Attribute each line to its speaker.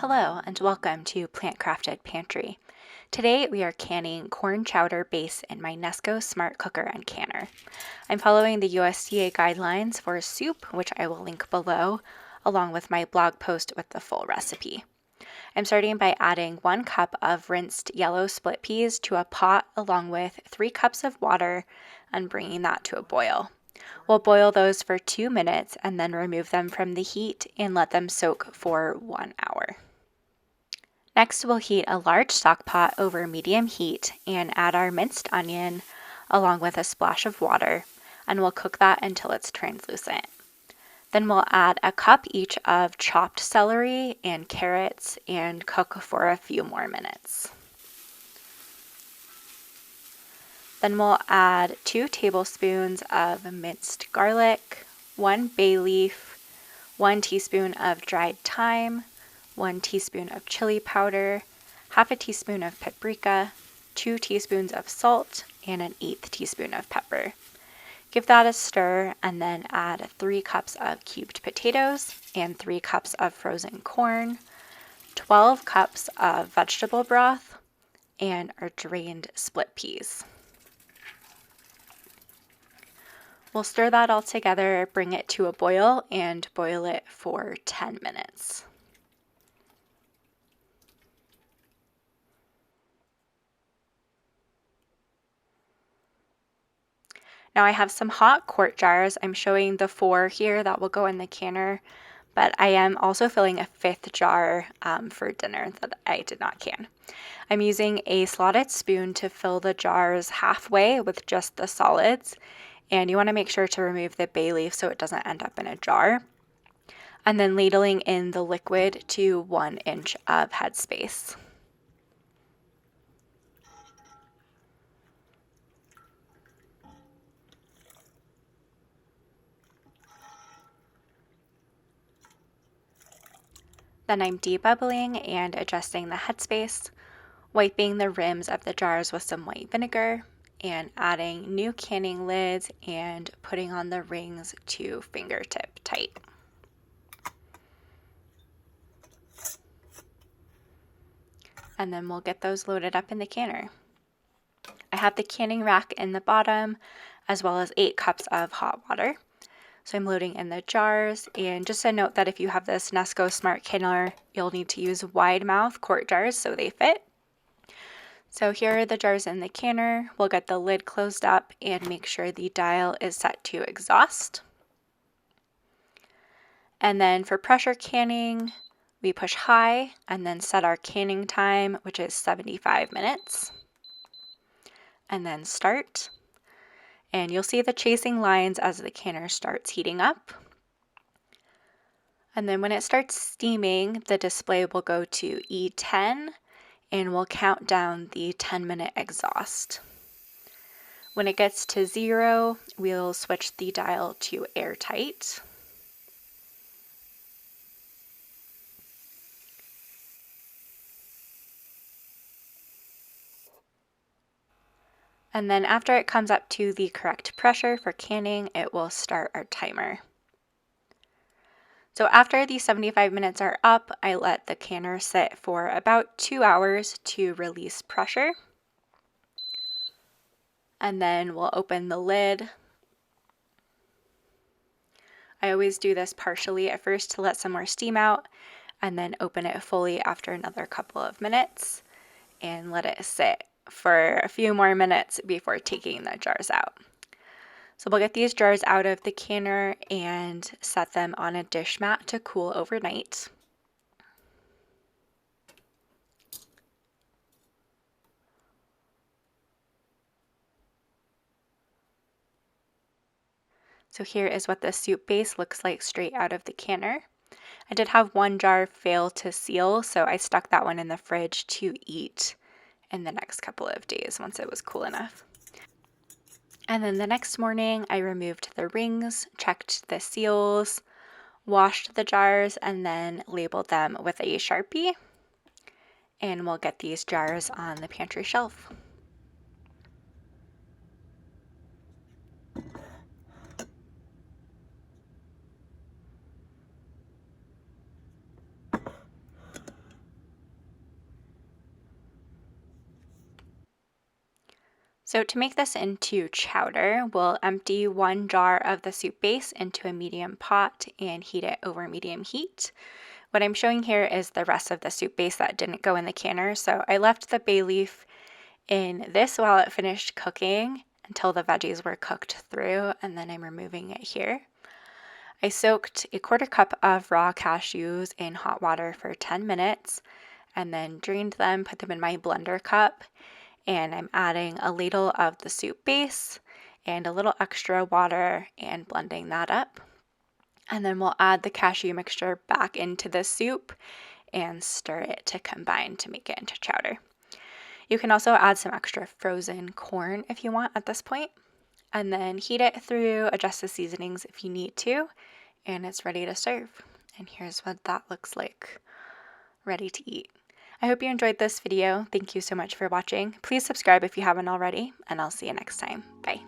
Speaker 1: Hello and welcome to Plant Crafted Pantry. Today we are canning corn chowder base in my Nesco Smart Cooker and Canner. I'm following the USDA guidelines for soup, which I will link below, along with my blog post with the full recipe. I'm starting by adding 1 cup of rinsed yellow split peas to a pot along with 3 cups of water and bringing that to a boil. We'll boil those for 2 minutes and then remove them from the heat and let them soak for 1 hour. Next, we'll heat a large stock pot over medium heat and add our minced onion along with a splash of water, and we'll cook that until it's translucent. Then we'll add a cup each of chopped celery and carrots and cook for a few more minutes. Then we'll add 2 tablespoons of minced garlic, 1 bay leaf, 1 teaspoon of dried thyme, 1 teaspoon of chili powder, half a teaspoon of paprika, 2 teaspoons of salt, and an 1/8 teaspoon of pepper. Give that a stir and then add 3 cups of cubed potatoes and 3 cups of frozen corn, 12 cups of vegetable broth, and our drained split peas. We'll stir that all together, bring it to a boil, and boil it for 10 minutes. Now I have some hot quart jars. I'm showing the 4 here that will go in the canner, but I am also filling a 5th jar for dinner that I did not can. I'm using a slotted spoon to fill the jars halfway with just the solids, and you want to make sure to remove the bay leaf so it doesn't end up in a jar. And then ladling in the liquid to 1 inch of headspace. Then I'm debubbling and adjusting the headspace, wiping the rims of the jars with some white vinegar, and adding new canning lids and putting on the rings to fingertip tight. And then we'll get those loaded up in the canner. I have the canning rack in the bottom, as well as 8 cups of hot water. So I'm loading in the jars, and just a note that if you have this Nesco Smart Canner, you'll need to use wide mouth quart jars so they fit. So here are the jars in the canner. We'll get the lid closed up and make sure the dial is set to exhaust. And then for pressure canning, we push high and then set our canning time, which is 75 minutes. And then start. And you'll see the chasing lines as the canner starts heating up. And then when it starts steaming, the display will go to E10 and we'll count down the 10-minute exhaust. When it gets to 0, we'll switch the dial to airtight. And then after it comes up to the correct pressure for canning, it will start our timer. So after the 75 minutes are up, I let the canner sit for about 2 hours to release pressure. And then we'll open the lid. I always do this partially at first to let some more steam out, and then open it fully after another couple of minutes and let it sit for a few more minutes before taking the jars out. So we'll get these jars out of the canner and set them on a dish mat to cool overnight. So here is what the soup base looks like straight out of the canner. I did have 1 jar fail to seal, so I stuck that one in the fridge to eat in the next couple of days once it was cool enough. And then the next morning, I removed the rings, checked the seals, washed the jars, and then labeled them with a Sharpie. And we'll get these jars on the pantry shelf. So to make this into chowder, we'll empty 1 jar of the soup base into a medium pot and heat it over medium heat. What I'm showing here is the rest of the soup base that didn't go in the canner, so I left the bay leaf in this while it finished cooking until the veggies were cooked through, and then I'm removing it here. I soaked a 1/4 cup of raw cashews in hot water for 10 minutes and then drained them, put them in my blender cup, and I'm adding a ladle of the soup base and a little extra water and blending that up. And then we'll add the cashew mixture back into the soup and stir it to combine to make it into chowder. You can also add some extra frozen corn if you want at this point, and then heat it through, adjust the seasonings if you need to, and it's ready to serve. And here's what that looks like, ready to eat. I hope you enjoyed this video. Thank you so much for watching. Please subscribe if you haven't already, and I'll see you next time. Bye.